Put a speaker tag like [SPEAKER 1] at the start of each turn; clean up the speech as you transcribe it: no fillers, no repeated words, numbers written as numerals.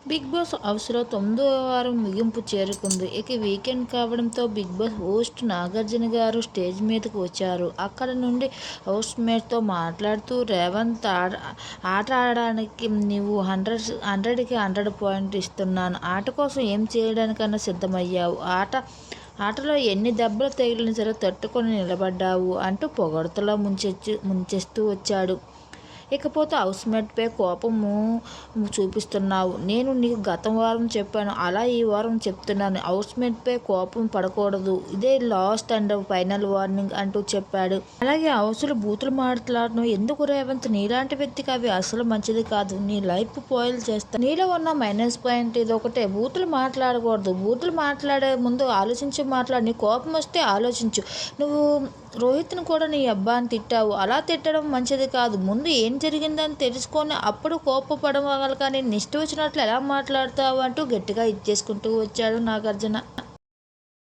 [SPEAKER 1] Big boss హౌస్‌లో 9వ వారం ముగింపు చేరుకుంది. ఇక వీకెండ్ కావడంతో బిగ్ బాస్ హోస్ట్ నాగార్జున గారు స్టేజ్ మీదకు వచ్చారు. అక్కడ నుండి హౌస్‌మేట్స్‌తో మాట్లాడుతూ రేవంత్ ఆట ఆడడానికి నీవు 100కి 100 పాయింట్లు ఇస్తున్నాను. ఆట కోసం ఏం చేయడానికైనా సిద్ధమయ్యావు. ఆటలో ఎన్ని దెబ్బలు తగిలినా సరే తట్టుకొని నిలబడ్డావు అంటూ పొగడ్తల్లో ముంచేస్తూ వచ్చాడు. ఇకపోతే హౌస్‌మేట్‌పై కోపము చూపిస్తున్నావు. నేను నీకు గత వారం చెప్పాను. అలా ఈ వారం చెప్తున్నాను. హౌస్‌మేట్‌పై కోపం పడకూడదు. ఇదే లాస్ట్ అండ్ ఫైనల్ వార్నింగ్ అంటూ చెప్పాడు. అలాగే హౌస్‌లో బూతులు మాట్లాడడం ఎందుకు రేవంత్? నీలాంటి వ్యక్తికి అవి అసలు మంచిది కాదు. నీ లైఫ్ స్పాయిల్ చేస్తాయి. నీలో ఉన్న మైనస్ పాయింట్ ఇదొకటే. బూతులు మాట్లాడకూడదు. బూతులు మాట్లాడే ముందు ఆలోచించి మాట్లాడు. నీ కోపం వస్తే ఆలోచించు. నువ్వు రోహిత్‌ని కూడా నీ అబ్బా అని తిట్టావు. అలా తిట్టడం మంచిది కాదు. ముందు ఏం జరిగిందని తెలుసుకొని అప్పుడు కోపపడగలగాలి కానీ ఇష్టం వచ్చినట్లు ఎలా మాట్లాడతావు అంటూ గట్టిగా ఇచ్చేసుకుంటూ వచ్చాడు నాగార్జున.